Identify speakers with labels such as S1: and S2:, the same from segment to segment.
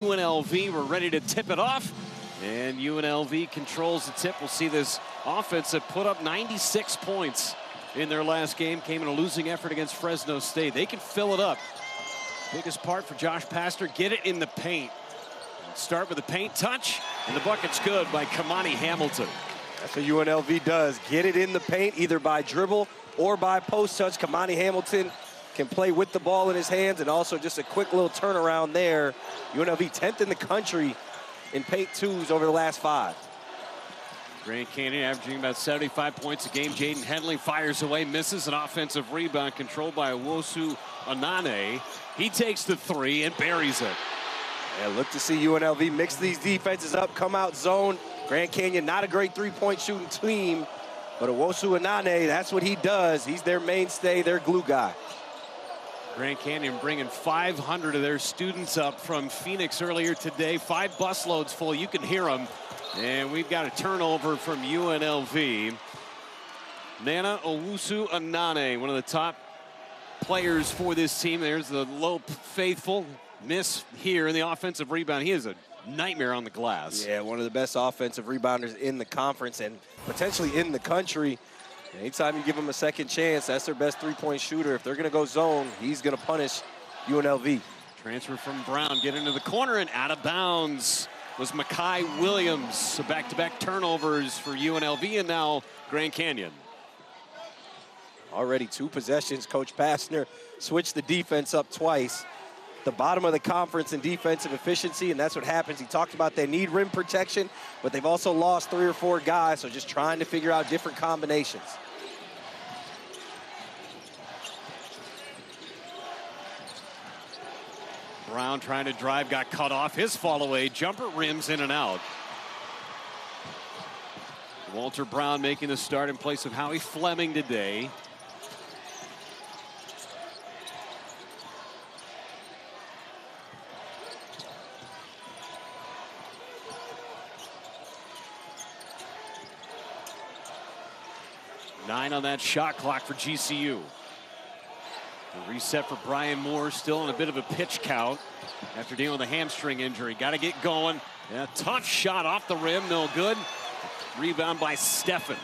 S1: UNLV, we're ready to tip it off, and UNLV controls the tip. We'll see this offense that put up 96 points in their last game, came in a losing effort against Fresno State. They can fill it up. Biggest part for Josh Pastner, get it in the paint. Start with the paint touch, and the bucket's good by Kamani Hamilton.
S2: That's what UNLV does, get it in the paint either by dribble or by post touch. Kamani Hamilton can play with the ball in his hands, and also just a quick little turnaround there. UNLV 10th in the country in paint twos over the last 5.
S1: Grand Canyon averaging about 75 points a game. Jaden Henley fires away, misses an offensive rebound controlled by Owusu-Anane. He takes the 3 and buries it.
S2: Yeah, look to see UNLV mix these defenses up, come out zone. Grand Canyon, not a great three-point shooting team, but Owusu-Anane, that's what he does. He's their mainstay, their glue guy.
S1: Grand Canyon bringing 500 of their students up from Phoenix earlier today. 5 busloads full, you can hear them. And we've got a turnover from UNLV. Nana Owusu-Anane, one of the top players for this team. There's the low faithful miss here in the offensive rebound. He is a nightmare on the glass.
S2: Yeah, one of the best offensive rebounders in the conference and potentially in the country. Anytime you give him a second chance, that's their best three-point shooter. If they're going to go zone, he's going to punish UNLV.
S1: Transfer from Brown, get into the corner and out of bounds was Makai Williams. So back-to-back turnovers for UNLV and now Grand Canyon.
S2: Already 2 possessions. Coach Pastner switched the defense up twice. The bottom of the conference in defensive efficiency, and that's what happens. He talked about they need rim protection, but they've also lost 3 or 4 guys, so just trying to figure out different combinations.
S1: Brown trying to drive, got cut off. His fall away, jumper rims in and out. Walter Brown making the start in place of Howie Fleming today. Nine on that shot clock for GCU. The reset for Brian Moore, still in a bit of a pitch count after dealing with a hamstring injury. Got to get going. Yeah, tough shot off the rim, no good. Rebound by Steffen.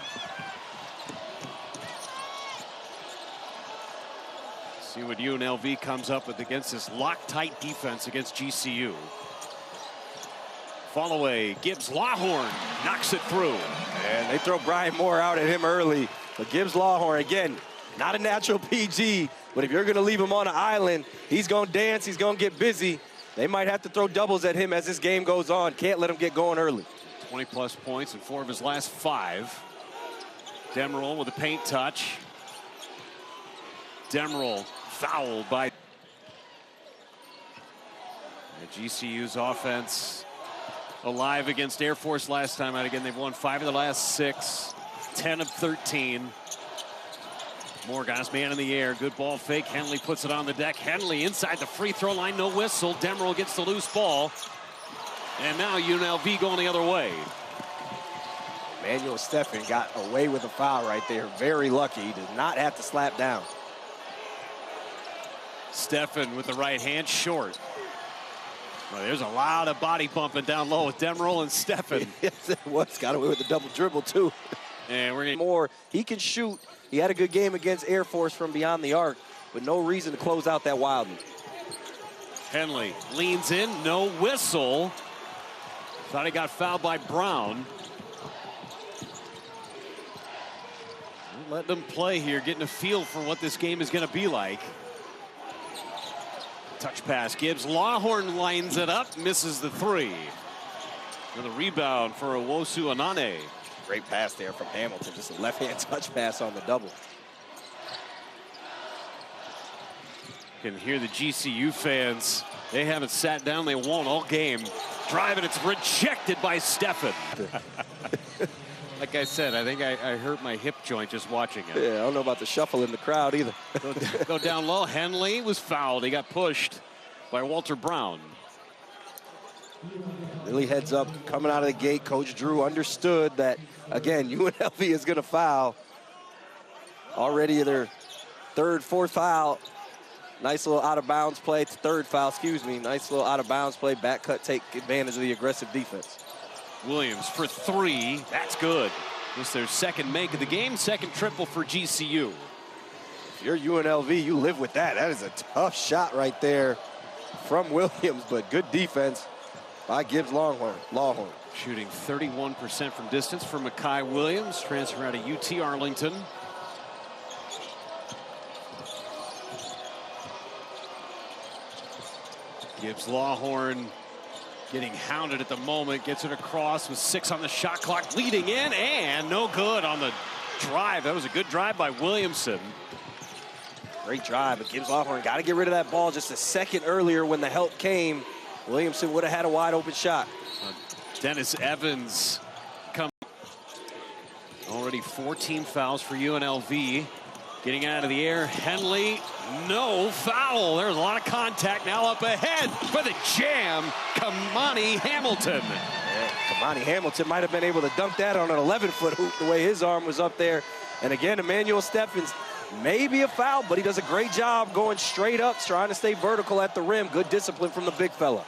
S1: See what UNLV comes up with against this Loctite defense against GCU. Fall away, Gibbs Lawhorn knocks it through.
S2: And they throw Brian Moore out at him early. But Gibbs Lawhorn, again, not a natural PG, but if you're going to leave him on an island, he's going to dance, he's going to get busy. They might have to throw doubles at him as this game goes on. Can't let him get going early.
S1: 20-plus points in 4 of his last 5. Demerol with a paint touch. Demerol fouled by GCU's offense. Alive against Air Force last time out. Again, they've won 5 of the last 6. 10 of 13. More guys, man in the air. Good ball fake. Henley puts it on the deck. Henley inside the free throw line. No whistle. Demerol gets the loose ball. And now UNLV going the other way.
S2: Emmanuel Steffen got away with a foul right there. Very lucky. He did not have to slap down.
S1: Steffen with the right hand, short. Well, there's a lot of body bumping down low with Demerol and Steffen.
S2: Yes, it was. Got away with a double dribble, too.
S1: And we're getting
S2: more. He can shoot. He had a good game against Air Force from beyond the arc, but no reason to close out that wildly.
S1: Henley leans in, no whistle. Thought he got fouled by Brown. Let them play here, getting a feel for what this game is going to be like. Touch pass, Gibbs. Lawhorn lines it up, misses the 3. And the rebound for Owusu-Anane.
S2: Great pass there from Hamilton, just a left-hand touch pass on the double.
S1: You can hear the GCU fans. They haven't sat down, they won't all game. Driving, it's rejected by Steffen. Like I said, I think I hurt my hip joint just watching it.
S2: Yeah, I don't know about the shuffle in the crowd either.
S1: Go down low. Henley was fouled. He got pushed by Walter Brown.
S2: Really heads up coming out of the gate. Coach Drew understood that, again, UNLV is going to foul. Already their 3rd, 4th foul Nice little out-of-bounds play. It's third foul, excuse me. Nice little out-of-bounds play. Back cut, take advantage of the aggressive defense.
S1: Williams for three. That's good. This is their second make of the game. Second triple for GCU.
S2: If you're UNLV, you live with that. That is a tough shot right there from Williams, but good defense by Gibbs Lawhorn.
S1: Shooting 31% from distance for Makai Williams, transfer out of UT Arlington. Gibbs Lawhorn getting hounded at the moment, gets it across with 6 on the shot clock, leading in, and no good on the drive. That was a good drive by Williamson.
S2: Great drive, but Gibbs Lawhorn got to get rid of that ball just a second earlier when the help came. Williamson would have had a wide open shot.
S1: Dennis Evans come. Already 14 fouls for UNLV. Getting out of the air, Henley, no foul. There's a lot of contact. Now up ahead for the jam, Kamani Hamilton.
S2: Yeah, Kamani Hamilton might have been able to dunk that on an 11-foot hoop the way his arm was up there. And again, Emmanuel Steffens, maybe a foul, but he does a great job going straight up, trying to stay vertical at the rim. Good discipline from the big fella.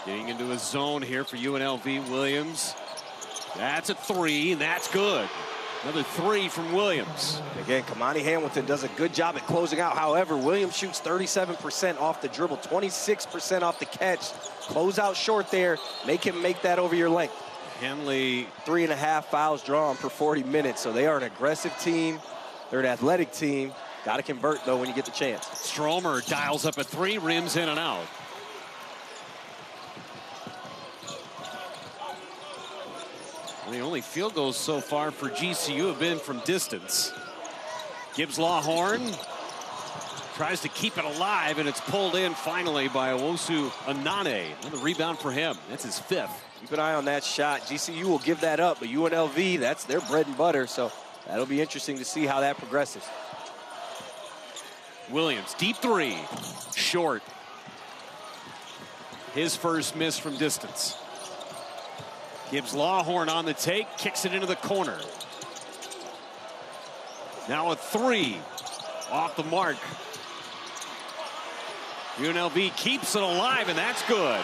S1: Getting into a zone here for UNLV. Williams. That's a 3, and that's good. Another 3 from Williams.
S2: Again, Kamani Hamilton does a good job at closing out. However, Williams shoots 37% off the dribble, 26% off the catch. Close out short there. Make him make that over your length.
S1: Henley.
S2: 3.5 fouls drawn per 40 minutes, so they are an aggressive team. They're an athletic team. Got to convert, though, when you get the chance.
S1: Stromer dials up a 3, rims in and out. The only field goals so far for GCU have been from distance. Gibbs Lawhorn tries to keep it alive, and it's pulled in finally by Owusu-Anane. Another rebound for him. That's his 5th.
S2: Keep an eye on that shot. GCU will give that up, but UNLV, that's their bread and butter, so that'll be interesting to see how that progresses.
S1: Williams, deep 3, short. His first miss from distance. Gibbs Lawhorn on the take, kicks it into the corner. Now a 3 off the mark. UNLV keeps it alive, and that's good.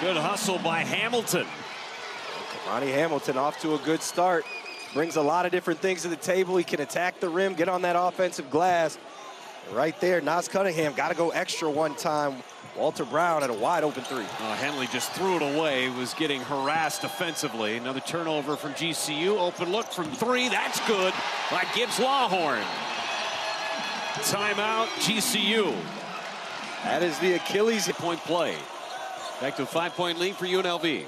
S1: Good hustle by Hamilton.
S2: Kamani Hamilton off to a good start. Brings a lot of different things to the table. He can attack the rim, get on that offensive glass. Right there, Nas Cunningham got to go extra one time. Walter Brown at a wide open 3.
S1: Henley just threw it away, was getting harassed defensively. Another turnover from GCU. Open look from 3. That's good by Gibbs Lawhorn. Timeout, GCU.
S2: That is the Achilles
S1: point play. Back to a 5-point lead for UNLV.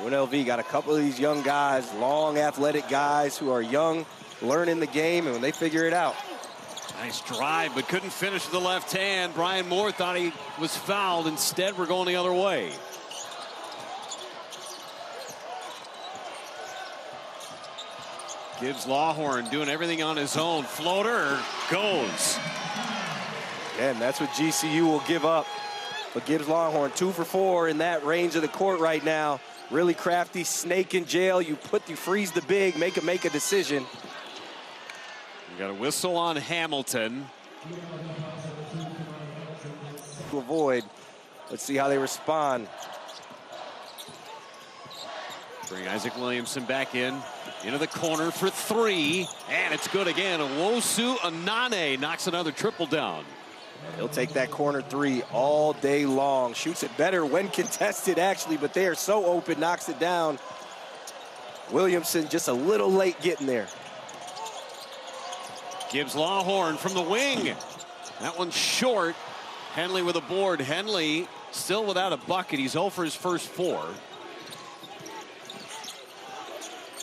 S2: UNLV got a couple of these young guys, long athletic guys who are young, learning the game, and when they figure it out.
S1: Nice drive, but couldn't finish with the left hand. Brian Moore thought he was fouled. Instead, we're going the other way. Gibbs Lawhorn doing everything on his own. Floater goes.
S2: And that's what GCU will give up. But Gibbs Lawhorn 2 for 4 in that range of the court right now. Really crafty, snake in jail. You freeze the big, make him make a decision.
S1: We got a whistle on Hamilton.
S2: To avoid. Let's see how they respond.
S1: Bring Isaac Williamson back in. Into the corner for 3. And it's good again. Owusu-Anane knocks another triple down.
S2: He'll take that corner 3 all day long. Shoots it better when contested, actually, but they are so open, knocks it down. Williamson just a little late getting there.
S1: Gibbs Lawhorn from the wing. That one's short. Henley with a board. Henley still without a bucket. He's 0 for his first 4.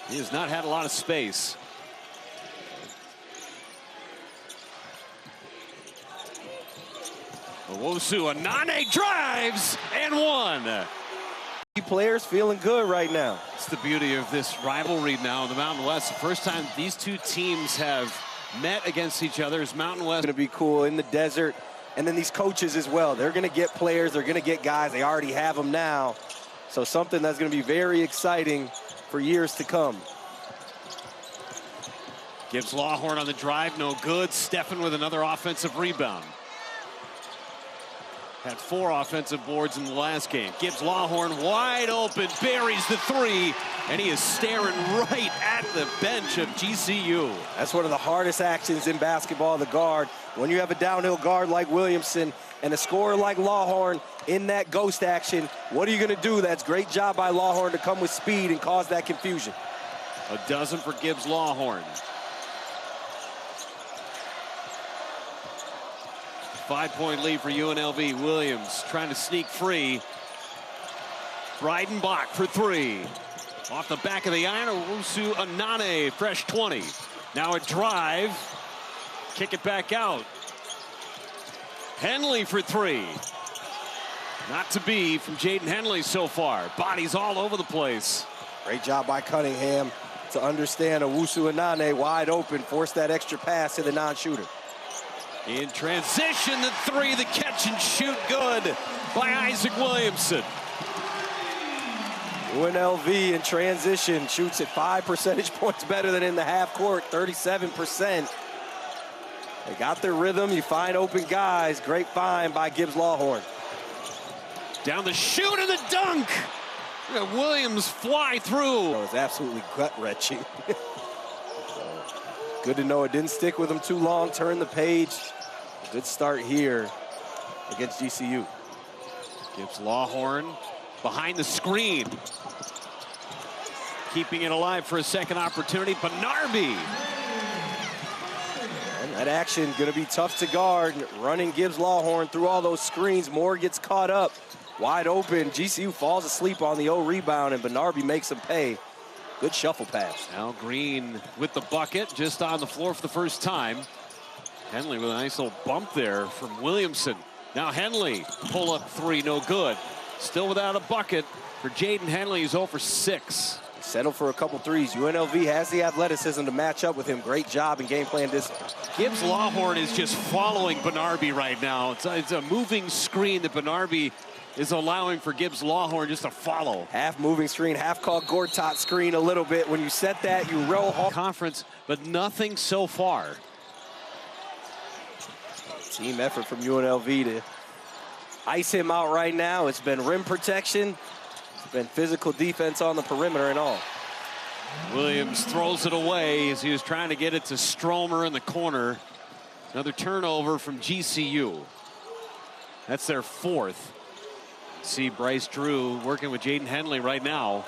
S1: He has not had a lot of space. Owusu-Anane drives and 1.
S2: Players feeling good right now.
S1: It's the beauty of this rivalry now in the Mountain West. The first time these two teams have met against each other is Mountain West.
S2: Going to be cool in the desert. And then these coaches as well. They're going to get players. They're going to get guys. They already have them now. So something that's going to be very exciting for years to come.
S1: Gibbs Lawhorn on the drive, no good. Steffen with another offensive rebound. Had 4 offensive boards in the last game. Gibbs Lawhorn wide open, buries the 3, and he is staring right at the bench of GCU.
S2: That's one of the hardest actions in basketball, the guard. When you have a downhill guard like Williamson and a scorer like Lawhorn in that ghost action, what are you going to do? That's great job by Lawhorn to come with speed and cause that confusion.
S1: A dozen for Gibbs Lawhorn. 5-point lead for UNLV. Williams trying to sneak free. Breidenbach for 3. Off the back of the iron, Owusu-Anane, fresh 20. Now a drive. Kick it back out. Henley for 3. Not to be from Jaden Henley so far. Bodies all over the place.
S2: Great job by Cunningham to understand Owusu-Anane wide open, force that extra pass to the non-shooter.
S1: In transition, the 3, the catch and shoot good by Isaac Williamson.
S2: UNLV in transition shoots at 5 percentage points better than in the half court, 37%. They got their rhythm. You find open guys. Great find by Gibbs Lawhorn.
S1: Down the shoot and the dunk. Williams fly through.
S2: It was absolutely gut-wrenching. Good to know it didn't stick with him too long. Turn the page. Good start here against GCU.
S1: Gibbs Lawhorn behind the screen. Keeping it alive for a second opportunity. Bernarby.
S2: And that action going to be tough to guard. Running Gibbs Lawhorn through all those screens. Moore gets caught up. Wide open. GCU falls asleep on the O rebound, and Bernarby makes him pay. Good shuffle pass.
S1: Now Green with the bucket, just on the floor for the first time. Henley with a nice little bump there from Williamson. Now Henley, pull up 3, no good. Still without a bucket for Jaden Henley. He's 0 for 6.
S2: Settle for a couple threes. UNLV has the athleticism to match up with him. Great job in game plan discipline.
S1: Gibbs Lawhorn is just following Bernarby right now. It's a moving screen that Bernarby is allowing for Gibbs Lawhorn just to follow.
S2: Half moving screen, half called Gortat screen a little bit. When you set that, you roll hard.
S1: Conference, but nothing so far.
S2: Team effort from UNLV to ice him out right now. It's been rim protection. It's been physical defense on the perimeter and all.
S1: Williams throws it away as he was trying to get it to Stromer in the corner. Another turnover from GCU. That's their 4th. See Bryce Drew working with Jaden Henley right now.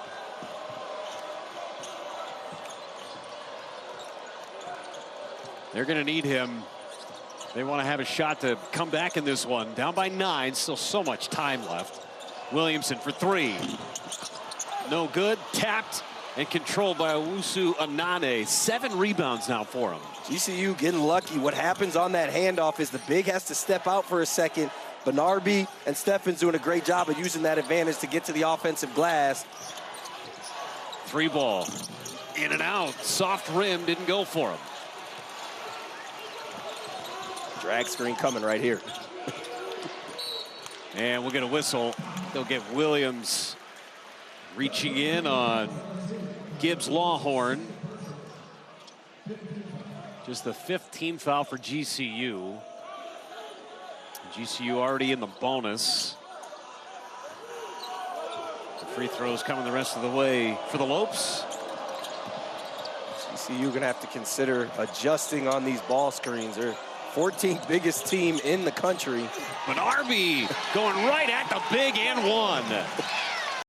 S1: They're going to need him. They want to have a shot to come back in this one. Down by 9, still so much time left. Williamson for 3. No good, tapped and controlled by Owusu-Anane. 7 rebounds now for him.
S2: GCU getting lucky. What happens on that handoff is the big has to step out for a second. Bernarby and Steffen's doing a great job of using that advantage to get to the offensive glass.
S1: 3 ball. In and out. Soft rim didn't go for him.
S2: Drag screen coming right here.
S1: And we'll get a whistle. They'll get Williams reaching in on Gibbs Lawhorn. Just the 5th team foul for GCU. GCU already in the bonus. The free throws coming the rest of the way for the Lopes.
S2: GCU going to have to consider adjusting on these ball screens. They're 14th biggest team in the country.
S1: Bernarby going right at the big and 1.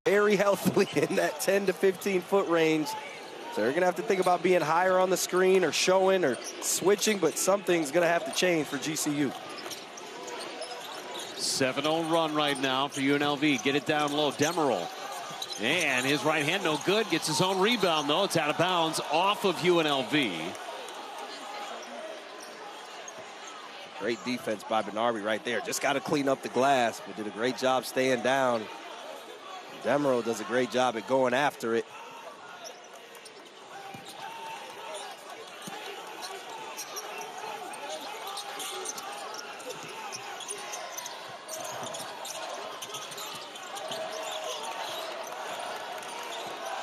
S2: Very healthily in that 10 to 15 foot range. So they're going to have to think about being higher on the screen or showing or switching, but something's going to have to change for GCU.
S1: 7-0 run right now for UNLV. Get it down low. Demerol. And his right hand no good. Gets his own rebound, though. It's out of bounds off of UNLV.
S2: Great defense by Bernarby right there. Just got to clean up the glass, but did a great job staying down. Demerol does a great job at going after it.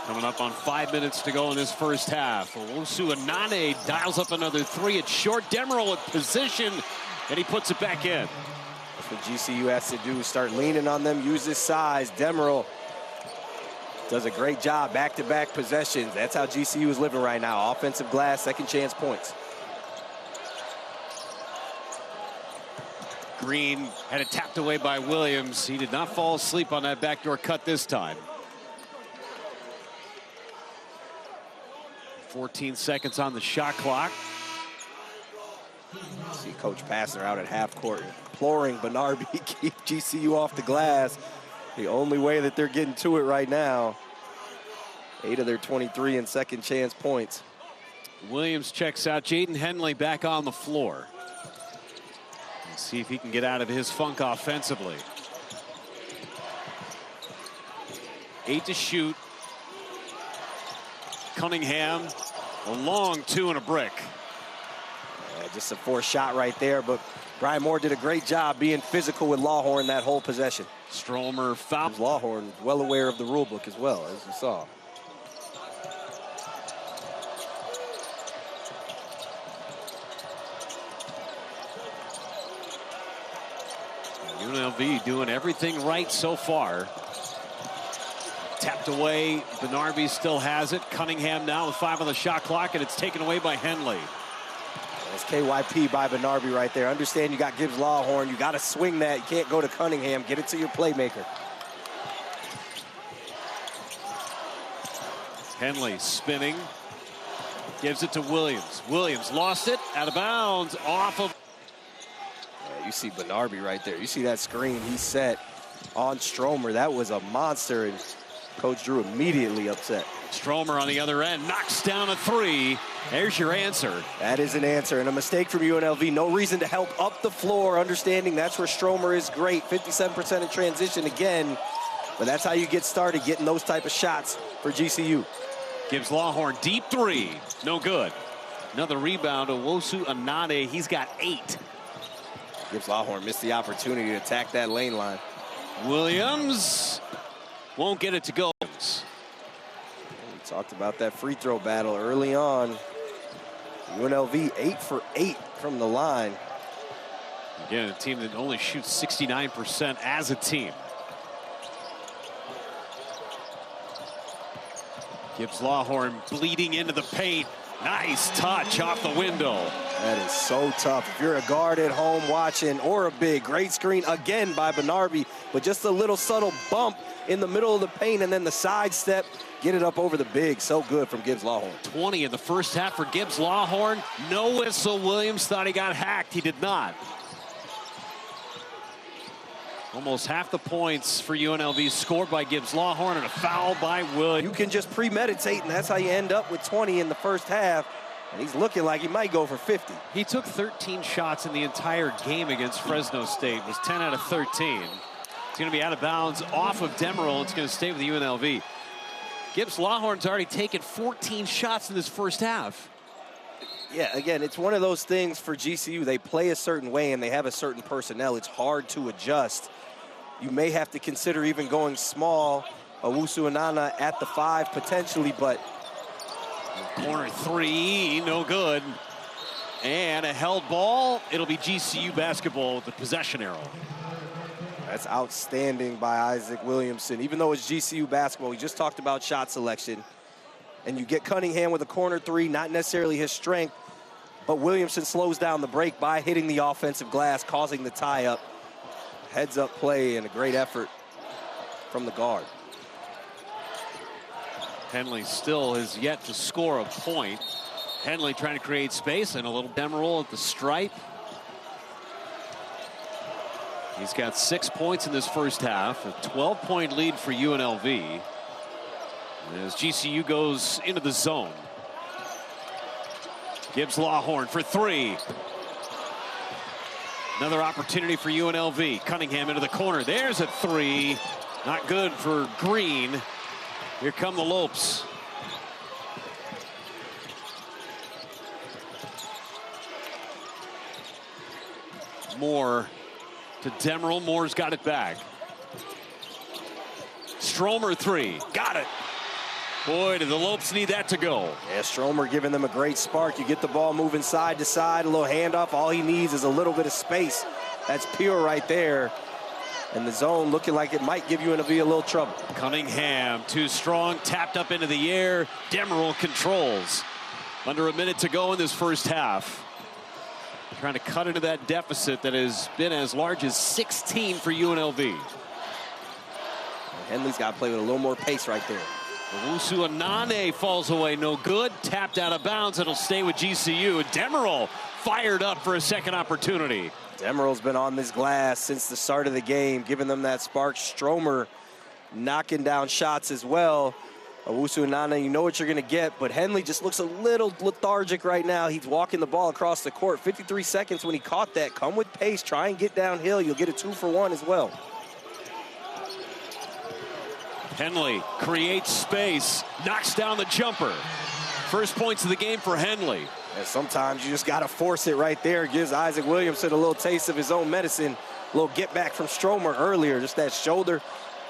S1: Coming up on 5 minutes to go in this first half. Owusu-Anane dials up another three. It's short. Demerol at position, and he puts it back in.
S2: That's what GCU has to do, start leaning on them, use his size. Demerol does a great job, back-to-back possessions. That's how GCU is living right now. Offensive glass, second chance points.
S1: Green had it tapped away by Williams. He did not fall asleep on that backdoor cut this time. 14 seconds on the shot clock.
S2: See Coach Passner out at half court, imploring Bernardi keep GCU off the glass. The only way that they're getting to it right now. 8 of their 23 in second chance points.
S1: Williams checks out. Jaden Henley back on the floor. Let's see if he can get out of his funk offensively. 8 to shoot. Cunningham, a long 2 and a brick.
S2: Yeah, just a forced shot right there, but Brian Moore did a great job being physical with Lawhorn that whole possession.
S1: Stromer foul.
S2: Lawhorn well aware of the rule book as well, as you saw.
S1: UNLV doing everything right so far. Tapped away. Bernardi still has it. Cunningham now with 5 on the shot clock, and it's taken away by Henley.
S2: That's KYP by Bernardi right there. Understand you got Gibbs Lawhorn. You got to swing that. You can't go to Cunningham. Get it to your playmaker.
S1: Henley spinning. Gives it to Williams. Williams lost it. Out of bounds. Off of.
S2: Yeah, you see Bernardi right there. You see that screen he set on Stromer. That was a monster. And Coach Drew immediately upset.
S1: Stromer on the other end knocks down a 3. There's your answer.
S2: That is an answer, and a mistake from UNLV. No reason to help up the floor, understanding that's where Stromer is great. 57% in transition again, but that's how you get started, getting those type of shots for GCU.
S1: Gibbs Lawhorn, deep 3. No good. Another rebound. Owusu-Anane, he's got 8.
S2: Gibbs Lawhorn missed the opportunity to attack that lane line.
S1: Williams won't get it to go.
S2: We talked about that free throw battle early on. UNLV 8 for 8 from the line.
S1: Again, a team that only shoots 69% as a team. Gibbs Lawhorn bleeding into the paint. Nice touch off the window.
S2: That is so tough. If you're a guard at home watching, or a big, great screen again by Bernardi, but just a little subtle bump in the middle of the paint, and then the sidestep, get it up over the big. So good from Gibbs Lawhorn.
S1: 20 in the first half for Gibbs Lawhorn. No whistle. Williams thought he got hacked. He did not. Almost half the points for UNLV scored by Gibbs Lawhorn, and a foul by Williams.
S2: You can just premeditate, and that's how you end up with 20 in the first half. And he's looking like he might go for 50.
S1: He took 13 shots in the entire game against Fresno State. It was 10 out of 13. It's going to be out of bounds off of Demerol. It's going to stay with UNLV. Gibbs Lawhorn's already taken 14 shots in this first half.
S2: Yeah, again, it's one of those things for GCU. They play a certain way, and they have a certain personnel. It's hard to adjust. You may have to consider even going small. Owusu-Anane at the 5 potentially, but
S1: corner 3, no good. And a held ball. It'll be GCU basketball with the possession arrow.
S2: That's outstanding by Isaac Williamson. Even though it's GCU basketball, we just talked about shot selection. And you get Cunningham with a corner 3, not necessarily his strength, but Williamson slows down the break by hitting the offensive glass, causing the tie-up. Heads-up play and a great effort from the guard.
S1: Henley still has yet to score a point. Henley trying to create space, and a little Demerol at the stripe. He's got 6 points in this first half, a 12-point lead for UNLV. As GCU goes into the zone. Gibbs Lawhorn for 3. Another opportunity for UNLV. Cunningham into the corner. There's a 3. Not good for Green. Here come the Lopes. Moore to Demerol. Moore's got it back. Stromer 3. Got it. Boy, do the Lopes need that to go.
S2: Yeah, Stromer giving them a great spark. You get the ball moving side to side, a little handoff. All he needs is a little bit of space. That's pure right there. And the zone looking like it might give UNLV a little trouble.
S1: Cunningham, too strong, tapped up into the air. Demerol controls. Under a minute to go in this first half. Trying to cut into that deficit that has been as large as 16 for UNLV.
S2: Henley's got to play with a little more pace right there.
S1: Owusu-Anane falls away, no good. Tapped out of bounds, it'll stay with GCU. Demerol fired up for a second opportunity.
S2: Demerol's been on this glass since the start of the game, giving them that spark. Stromer knocking down shots as well. Owusu-Anane, you know what you're going to get, but Henley just looks a little lethargic right now. He's walking the ball across the court. 53 seconds when he caught that. Come with pace, try and get downhill. You'll get a 2-for-1 as well.
S1: Henley creates space, knocks down the jumper. First points of the game for Henley.
S2: And sometimes you just got to force it right there. Gives Isaac Williamson a little taste of his own medicine. A little get back from Stromer earlier. Just that shoulder.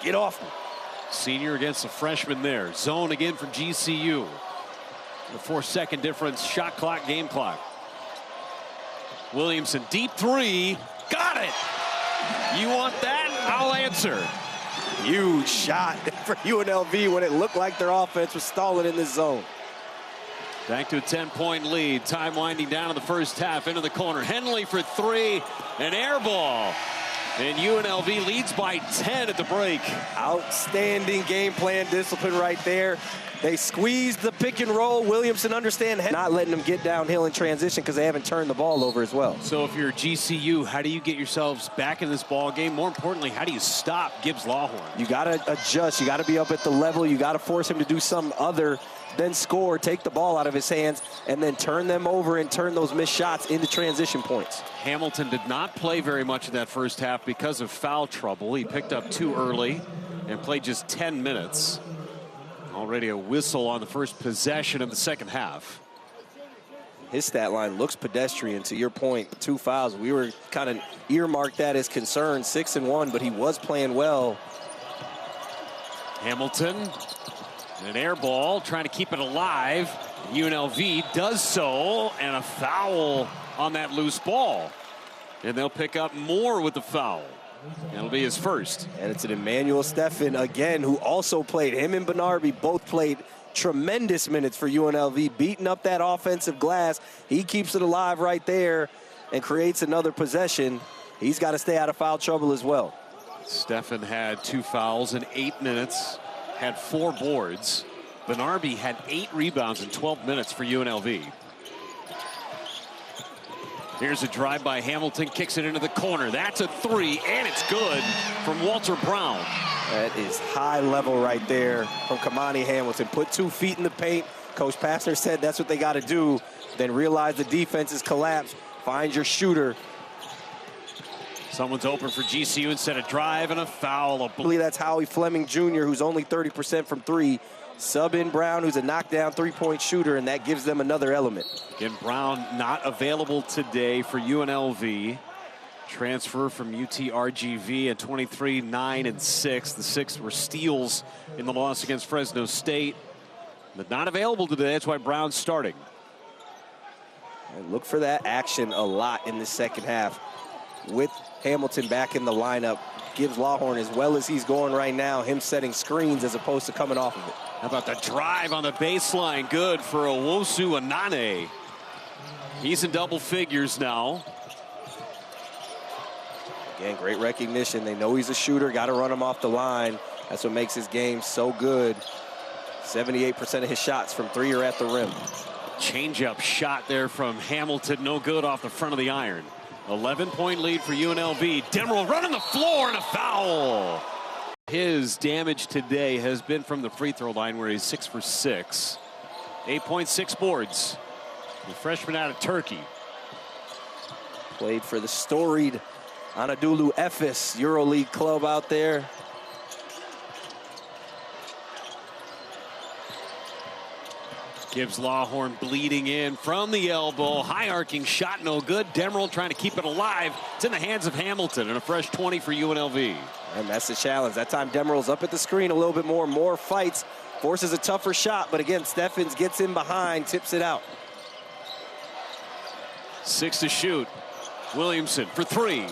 S2: Get off him.
S1: Senior against the freshman there. Zone again from GCU. The 4-second difference, shot clock, game clock. Williamson, deep three. Got it. You want that? I'll answer.
S2: Huge shot for UNLV when it looked like their offense was stalling in this zone.
S1: Back to a 10-point lead. Time winding down in the first half. Into the corner. Henley for three. An air ball. And UNLV leads by 10 at the break.
S2: Outstanding game plan discipline right there. They squeezed the pick and roll. Williamson not letting them get downhill in transition because they haven't turned the ball over as well.
S1: So if you're GCU, how do you get yourselves back in this ball game? More importantly, how do you stop Gibbs Lawhorn?
S2: You got to adjust. You got to be up at the level. You got to force him to do something other than score, take the ball out of his hands, and then turn them over and turn those missed shots into transition points.
S1: Hamilton did not play very much in that first half because of foul trouble. He picked up 2 early and played just 10 minutes. Already a whistle on the first possession of the second half.
S2: His stat line looks pedestrian, to your point. 2 fouls. We were kind of earmarked that as concern, 6-1, but he was playing well.
S1: Hamilton, an air ball, trying to keep it alive. UNLV does so, and a foul on that loose ball. And they'll pick up more with the foul. It'll be his first.
S2: And it's an Emmanuel Stephan, again, who also played. Him and Bernarby both played tremendous minutes for UNLV, beating up that offensive glass. He keeps it alive right there and creates another possession. He's got to stay out of foul trouble as well.
S1: Stephan had 2 fouls in 8 minutes, had 4 boards. Bernarby had 8 rebounds in 12 minutes for UNLV. Here's a drive by Hamilton, kicks it into the corner. That's a 3, and it's good from Walter Brown.
S2: That is high level right there from Kamani Hamilton. Put 2 feet in the paint. Coach Passner said that's what they got to do. Then realize the defense is collapsed. Find your shooter.
S1: Someone's open for GCU instead of drive, and a foul.
S2: I believe that's Howie Fleming Jr., who's only 30% from 3. Sub in Brown, who's a knockdown 3-point shooter, and that gives them another element.
S1: Again, Brown not available today for UNLV. Transfer from UTRGV at 23, 9, and 6. The 6 were steals in the loss against Fresno State. But not available today. That's why Brown's starting.
S2: And look for that action a lot in the second half. With Hamilton back in the lineup, Gibbs Lawhorn, as well as he's going right now, him setting screens as opposed to coming off of it.
S1: How about the drive on the baseline? Good for Owusu-Anane. He's in double figures now.
S2: Again, great recognition. They know he's a shooter. Got to run him off the line. That's what makes his game so good. 78% of his shots from 3 are at the rim.
S1: Change-up shot there from Hamilton. No good off the front of the iron. 11-point lead for UNLV. Demerol running the floor and a foul. His damage today has been from the free throw line where he's 6 for 6. 8.6 boards. The freshman out of Turkey.
S2: Played for the storied Anadolu Efes EuroLeague club out there.
S1: Gibbs Lawhorn bleeding in from the elbow. High arcing shot, no good. Demerol trying to keep it alive. It's in the hands of Hamilton, and a fresh 20 for UNLV.
S2: And that's the challenge. That time Demerol's up at the screen a little bit more fights forces a tougher shot, but again, Steffens gets in behind, tips it out.
S1: 6 to shoot. Williamson for 3.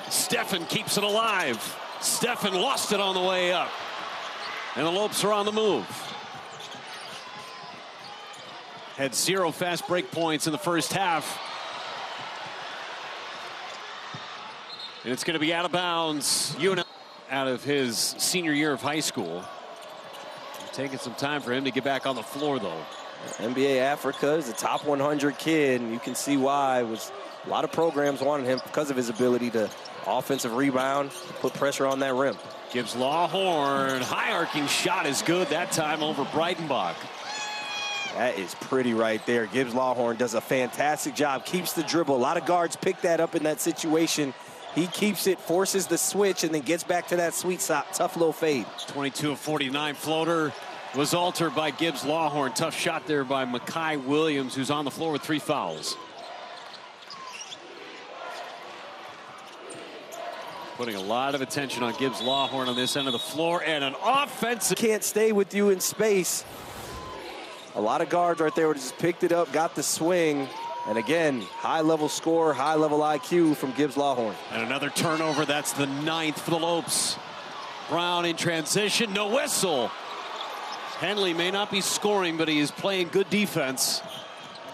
S1: Steffen keeps it alive. Steffen lost it on the way up. And the Lopes are on the move. Had 0 fast break points in the first half. And it's going to be out of bounds. UNLV out of his senior year of high school. Taking some time for him to get back on the floor, though.
S2: NBA Africa is a top 100 kid, and you can see why. Was a lot of programs wanted him because of his ability to offensive rebound, put pressure on that rim.
S1: Gibbs Lawhorn, high arcing shot is good that time over Breitenbach.
S2: That is pretty right there. Gibbs Lawhorn does a fantastic job, keeps the dribble. A lot of guards pick that up in that situation. He keeps it, forces the switch, and then gets back to that sweet spot. Tough little fade.
S1: 22 of 49 floater was altered by Gibbs Lawhorn. Tough shot there by Makai Williams, who's on the floor with 3 fouls. Putting a lot of attention on Gibbs Lawhorn on this end of the floor, and an offensive.
S2: Can't stay with you in space. A lot of guards right there just picked it up, got the swing. And again, high-level score, high-level IQ from Gibbs Lawhorn.
S1: And another turnover. That's the 9th for the Lopes. Brown in transition, no whistle. Henley may not be scoring, but he is playing good defense.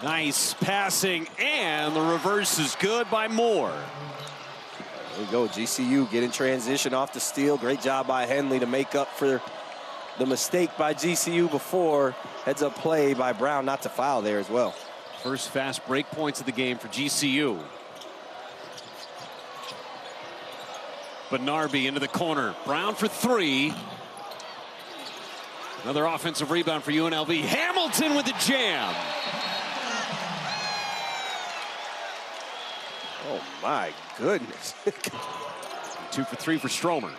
S1: Nice passing, and the reverse is good by Moore.
S2: There you go, GCU get in transition off the steal. Great job by Henley to make up for the mistake by GCU before. Heads-up play by Brown not to foul there as well.
S1: First fast break points of the game for GCU. But Narby into the corner. Brown for 3. Another offensive rebound for UNLV. Hamilton with the jam.
S2: Oh my goodness.
S1: 2 for 3 for Stromer.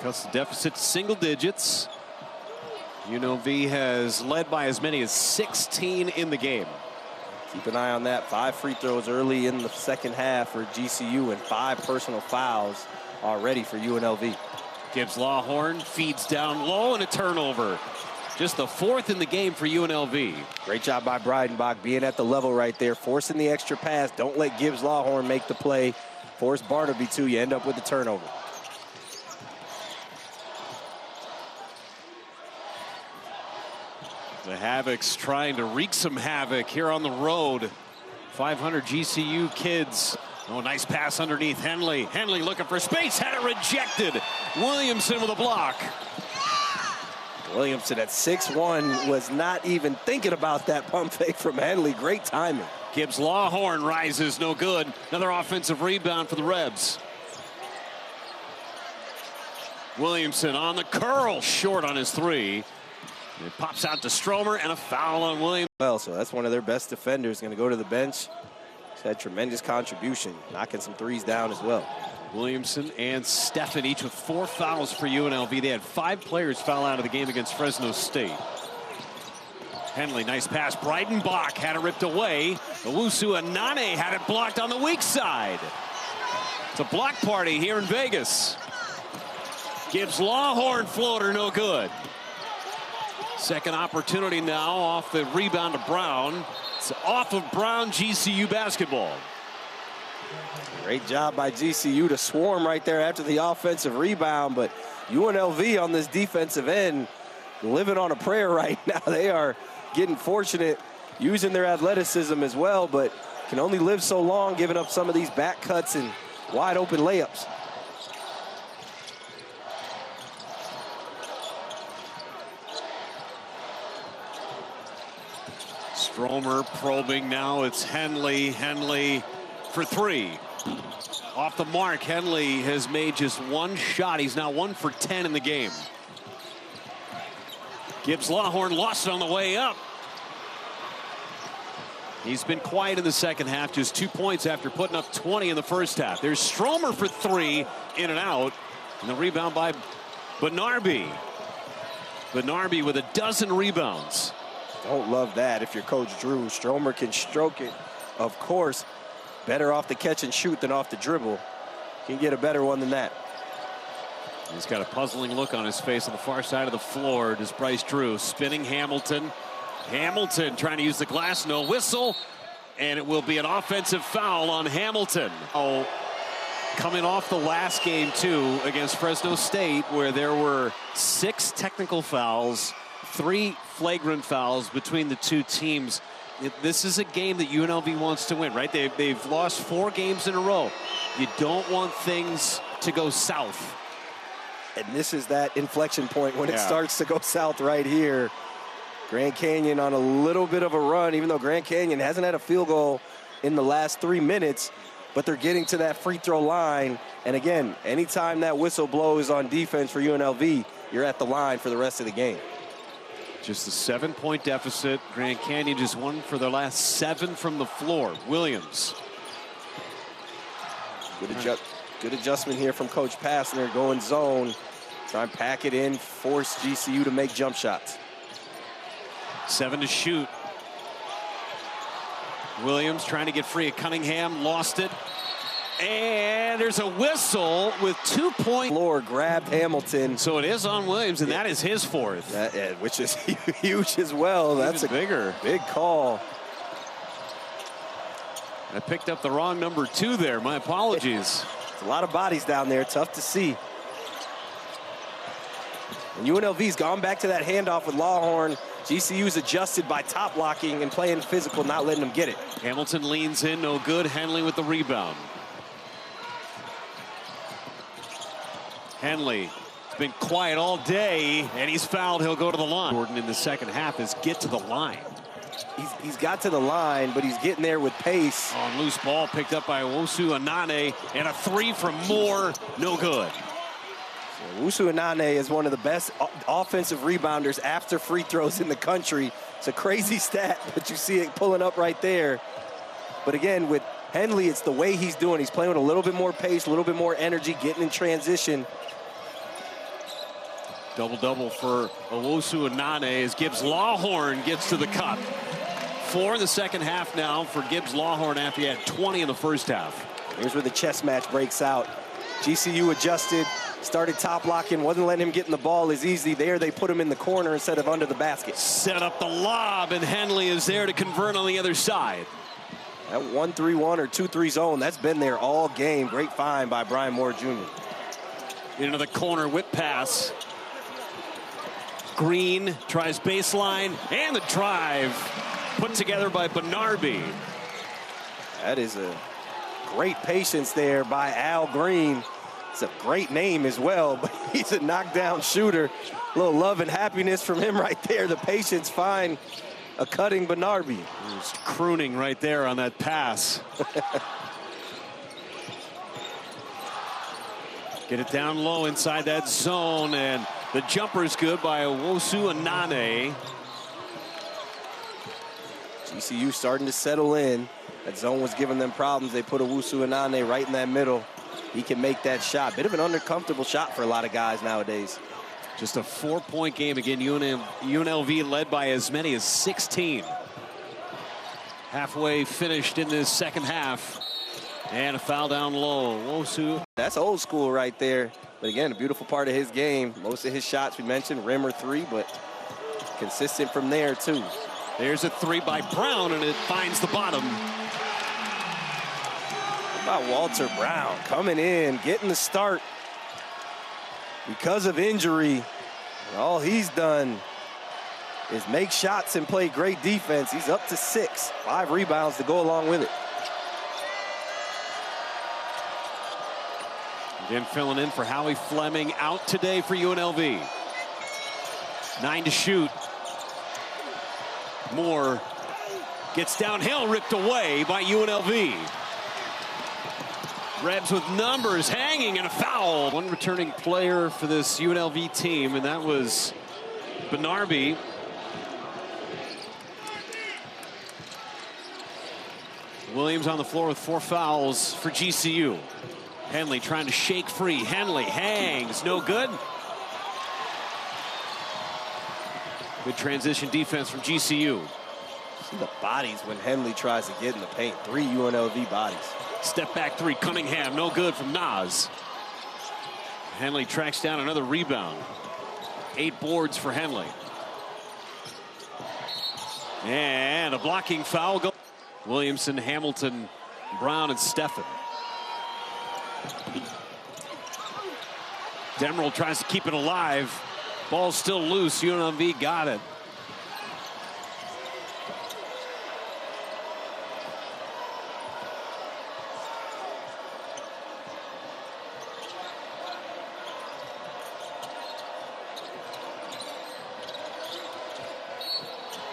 S1: Cuts the deficit to single digits. UNLV has led by as many as 16 in the game.
S2: Keep an eye on that. 5 free throws early in the second half for GCU and 5 personal fouls already for UNLV.
S1: Gibbs Lawhorn feeds down low and a turnover. Just the 4th in the game for UNLV.
S2: Great job by Breidenbach being at the level right there, forcing the extra pass. Don't let Gibbs Lawhorn make the play. Force Barnaby too. You end up with the turnover.
S1: The Havocs trying to wreak some havoc here on the road. 500 GCU kids. Oh, nice pass underneath Henley. Henley looking for space, had it rejected. Williamson with a block.
S2: Williamson at 6'1" was not even thinking about that pump fake from Henley. Great timing.
S1: Gibbs Lawhorn rises, no good. Another offensive rebound for the Rebs. Williamson on the curl, short on his 3. It pops out to Stromer, and a foul on Williams.
S2: Well, so that's one of their best defenders. Going to go to the bench. He's had tremendous contribution, knocking some 3s down as well.
S1: Williamson and Steffen each with 4 fouls for UNLV. They had 5 players foul out of the game against Fresno State. Henley, nice pass. Breidenbach had it ripped away. Owusu-Anane had it blocked on the weak side. It's a block party here in Vegas. Gibbs Lawhorn floater, no good. Second opportunity now off the rebound to Brown. It's off of Brown, GCU basketball.
S2: Great job by GCU to swarm right there after the offensive rebound, but UNLV on this defensive end living on a prayer right now. They are getting fortunate, using their athleticism as well, but can only live so long giving up some of these back cuts and wide open layups.
S1: Stromer probing now. It's Henley. Henley for 3. Off the mark. Henley has made just 1 shot. He's now 1 for 10 in the game. Gibbs Lawhorn lost it on the way up. He's been quiet in the second half. Just 2 points after putting up 20 in the first half. There's Stromer for 3, in and out. And the rebound by Benarbi. Benarbi with a 12 rebounds.
S2: Don't love that if you're Coach Drew. Stromer can stroke it, of course. Better off the catch and shoot than off the dribble. Can get a better one than that.
S1: He's got a puzzling look on his face on the far side of the floor. Does Bryce Drew spinning Hamilton. Hamilton trying to use the glass. No whistle. And it will be an offensive foul on Hamilton. Oh, coming off the last game, too, against Fresno State, where there were 6 technical fouls, 3 flagrant fouls between the two teams. This is a game that UNLV wants to win, right? They've lost 4 games in a row. You don't want things to go south.
S2: And this is that inflection point when it starts to go south right here. Grand Canyon on a little bit of a run, even though Grand Canyon hasn't had a field goal in the last 3 minutes, but they're getting to that free throw line. And again, anytime that whistle blows on defense for UNLV, you're at the line for the rest of the game.
S1: Just a 7-point deficit. Grand Canyon just won for their last 7 from the floor. Williams.
S2: Good adjustment here from Coach Passner, going zone. Try and pack it in, force GCU to make jump shots.
S1: 7 to shoot. Williams trying to get free of Cunningham, lost it. And there's a whistle with 2 points.
S2: Floor grabbed Hamilton.
S1: So it is on Williams, and that is his 4th.
S2: Which is huge as well. That's a big call.
S1: I picked up the wrong number 2 there. My apologies.
S2: A lot of bodies down there. Tough to see. And UNLV's gone back to that handoff with Lawhorn. GCU's adjusted by top locking and playing physical, not letting them get it.
S1: Hamilton leans in, no good. Henley with the rebound. Henley has been quiet all day, and he's fouled. He'll go to the line. Gordon in the second half is get to the line.
S2: He's got to the line, but he's getting there with pace.
S1: On loose ball picked up by Owusu-Anane, and a 3 from Moore, no good.
S2: Owusu-Anane is one of the best offensive rebounders after free throws in the country. It's a crazy stat, but you see it pulling up right there. But again, with Henley, it's the way he's doing. He's playing with a little bit more pace, a little bit more energy, getting in transition.
S1: Double-double for Owusu-Anane as Gibbs Lawhorn gets to the cup. 4 in the second half now for Gibbs Lawhorn after he had 20 in the first half.
S2: Here's where the chess match breaks out. GCU adjusted, started top locking, wasn't letting him get in the ball as easy. There they put him in the corner instead of under the basket.
S1: Set up the lob, and Henley is there to convert on the other side.
S2: That 1-3-1 or 2-3 zone, that's been there all game. Great find by Brian Moore Jr.
S1: Into the corner, whip pass. Green tries baseline, and the drive put together by Benarbi.
S2: That is a great patience there by Al Green. It's a great name as well, but he's a knockdown shooter. A little love and happiness from him right there. The patience find a cutting Benarbi.
S1: He's crooning right there on that pass. Get it down low inside that zone, and the jumper is good by Owusu-Anane.
S2: GCU starting to settle in. That zone was giving them problems. They put Owusu-Anane right in that middle. He can make that shot. Bit of an uncomfortable shot for a lot of guys nowadays.
S1: Just a 4-point game again. UNLV led by as many as 16. Halfway finished in this second half. And a foul down low. Owusu.
S2: That's old school right there. But again, a beautiful part of his game. Most of his shots we mentioned, rim or 3, but consistent from there too.
S1: There's a 3 by Brown, and it finds the bottom.
S2: How about Walter Brown coming in, getting the start because of injury? All he's done is make shots and play great defense. He's up to 6, 5 rebounds to go along with it.
S1: Again, filling in for Howie Fleming, out today for UNLV. 9 to shoot. Moore gets downhill, ripped away by UNLV. Rebs with numbers, hanging, and a foul. One returning player for this UNLV team, and that was Benarbi. Williams on the floor with 4 fouls for GCU. Henley trying to shake free. Henley hangs, no good. Good transition defense from GCU.
S2: See the bodies when Henley tries to get in the paint. 3 UNLV bodies.
S1: Step back 3, Cunningham, no good from Nas. Henley tracks down another rebound. 8 boards for Henley. And a blocking foul. Williamson, Hamilton, Brown, and Steffen. Demerol tries to keep it alive. Ball's still loose. UNLV got it.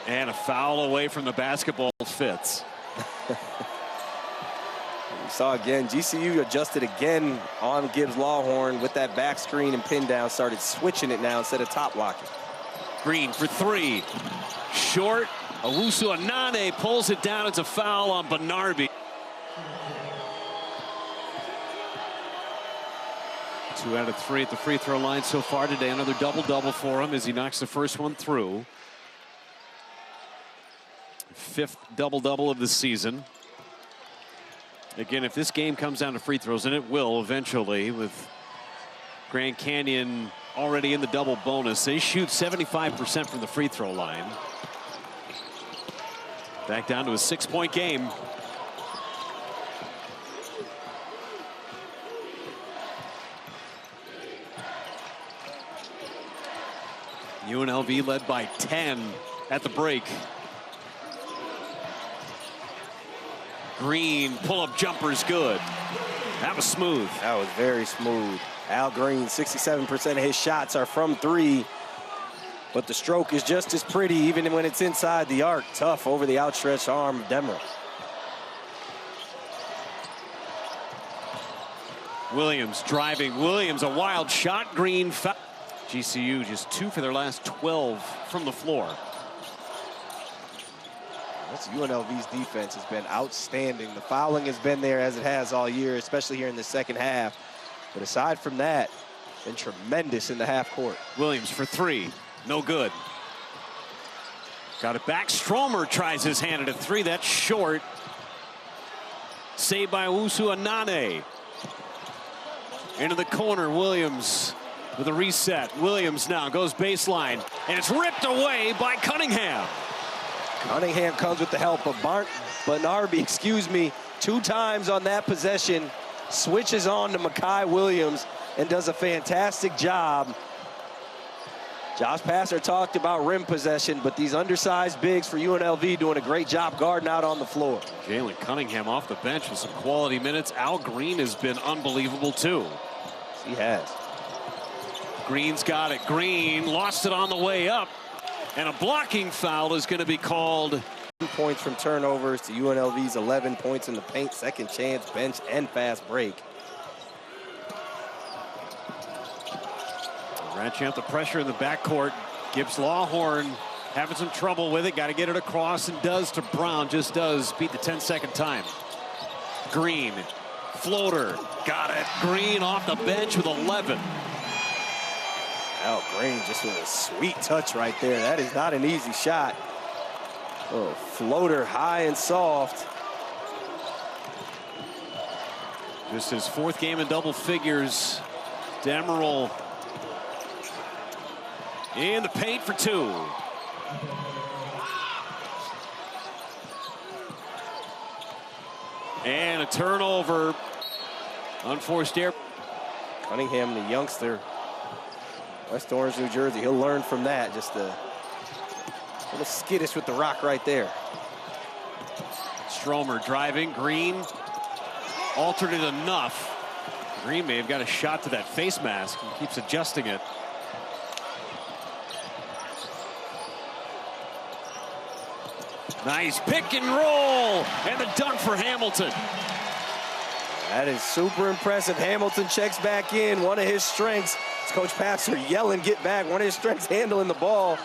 S1: And a foul away from the basketball. Fits.
S2: We saw again, GCU adjusted again on Gibbs Lawhorn with that back screen and pin down, started switching it now instead of top blocking.
S1: Green for 3. Short. Owusu-Anane pulls it down. It's a foul on Bernarbi. 2 out of 3 at the free throw line so far today. Another double-double for him as he knocks the first one through. 5th double-double of the season. Again, if this game comes down to free throws, and it will eventually, with Grand Canyon already in the double bonus, they shoot 75% from the free throw line. Back down to a 6-point game. UNLV led by 10 at the break. Green pull-up jumper's good. That was smooth.
S2: That was very smooth. Al Green, 67% of his shots are from 3, but the stroke is just as pretty even when it's inside the arc. Tough over the outstretched arm of Demerol.
S1: Williams driving. Williams, a wild shot. Green foul. GCU just 2 for their last 12 from the floor.
S2: That's UNLV's defense has been outstanding. The fouling has been there as it has all year, especially here in the second half. But aside from that, been tremendous in the half court.
S1: Williams for 3, no good. Got it back. Stromer tries his hand at a 3. That's short. Saved by Owusu-Anane. Into the corner, Williams with a reset. Williams now goes baseline, and it's ripped away by Cunningham.
S2: Cunningham comes with the help of Bernarbi, 2 times on that possession. Switches on to Makai Williams and does a fantastic job. Josh Passer talked about rim possession, but these undersized bigs for UNLV doing a great job guarding out on the floor.
S1: Jalen Cunningham off the bench with some quality minutes. Al Green has been unbelievable too.
S2: He has.
S1: Green's got it. Green lost it on the way up. And a blocking foul is going to be called.
S2: 2 points from turnovers to UNLV's 11 points in the paint, second chance, bench, and fast break.
S1: Ratcheting up the pressure in the backcourt. Gibbs Lawhorn having some trouble with it. Got to get it across, and does to Brown. Just does beat the 10-second time. Green, floater, got it. Green off the bench with 11.
S2: Al Green just with a sweet touch right there. That is not an easy shot. Oh, floater high and soft.
S1: Just his 4th game in double figures. Demerol in the paint for 2. And a turnover. Unforced error.
S2: Cunningham, the youngster. West Orange, New Jersey. He'll learn from that. Just a little skittish with the rock right there.
S1: Stromer driving. Green altered it enough. Green may have got a shot to that face mask and keeps adjusting it. Nice pick and roll, and the dunk for Hamilton.
S2: That is super impressive. Hamilton checks back in. One of his strengths. It's Coach Passer yelling, get back. One of his strengths handling the ball.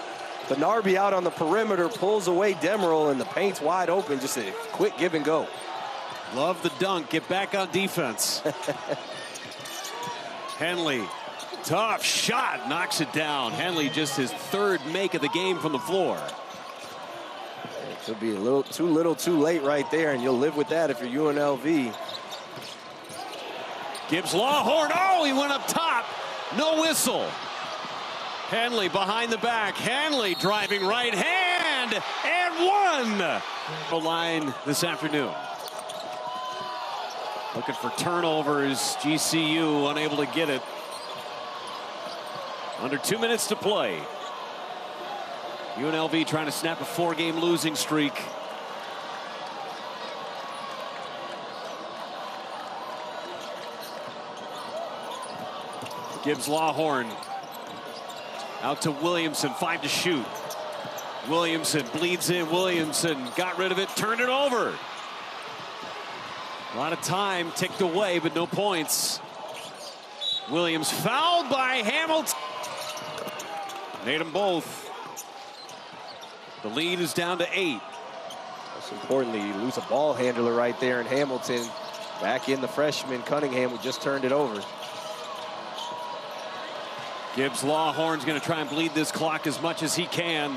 S2: Bernarbi out on the perimeter, pulls away Demerol, and the paint's wide open. Just a quick give and go.
S1: Love the dunk. Get back on defense. Henley, tough shot, knocks it down. Henley just his 3rd make of the game from the floor.
S2: It could be a little too late right there, and you'll live with that if you're UNLV.
S1: Gibbs Lawhorn, oh, he went up top. No whistle. Henley behind the back. Henley driving right hand and one. The line this afternoon. Looking for turnovers. GCU unable to get it. Under 2 minutes to play. UNLV trying to snap a 4-game losing streak. Gibbs Lawhorn out to Williamson, 5 to shoot. Williamson bleeds in. Williamson got rid of it, turned it over. A lot of time ticked away, but no points. Williams fouled by Hamilton. Made them both. The lead is down to 8.
S2: Most importantly, you lose a ball handler right there in Hamilton. Back in the freshman, Cunningham, who just turned it over.
S1: Gibbs Lawhorn's going to try and bleed this clock as much as he can.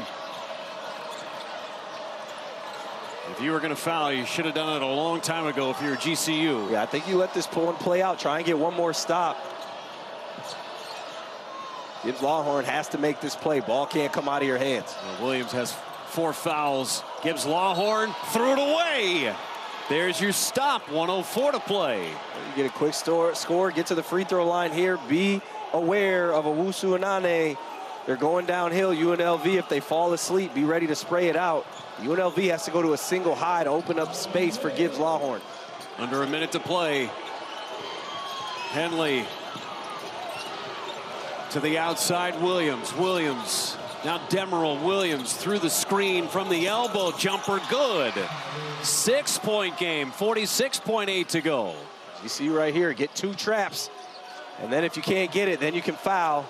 S1: If you were going to foul, you should have done it a long time ago if you're GCU.
S2: Yeah, I think you let this one play out. Try and get one more stop. Gibbs Lawhorn has to make this play. Ball can't come out of your hands.
S1: Well, Williams has 4 fouls. Gibbs Lawhorn threw it away. There's your stop. 1:04 to play.
S2: You get a quick score, get to the free throw line here. Be aware of Owusu-Anane. They're going downhill. UNLV, if they fall asleep, be ready to spray it out. UNLV has to go to a single high to open up space for Gibbs Lawhorn.
S1: Under a minute to play. Henley to the outside. Williams. Now Demerol. Williams through the screen from the elbow. Jumper good. 6-point game. 46.8 to go.
S2: You see right here, get 2 traps. And then if you can't get it, then you can foul.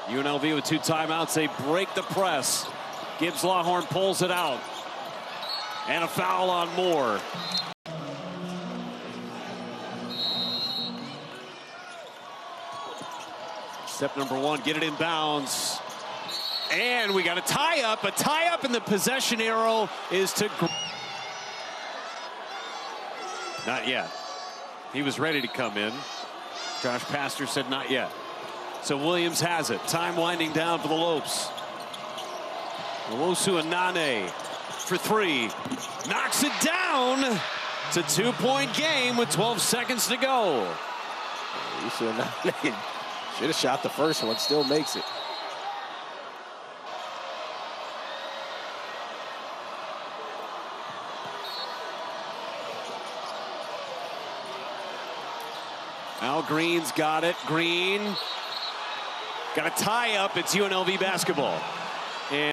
S1: UNLV with 2 timeouts. They break the press. Gibbs Lawhorn pulls it out. And a foul on Moore. Step number 1, get it in bounds. And we got a tie-up. A tie-up, and the possession arrow is to... Not yet. He was ready to come in. Josh Pastor said not yet. So Williams has it. Time winding down for the Lopes. Owusu-Anane for 3. Knocks it down. It's a 2-point game with 12 seconds to go.
S2: Owusu-Anane should have shot the first one, still makes it.
S1: Al Green's got it. Green got a tie up. It's UNLV basketball. And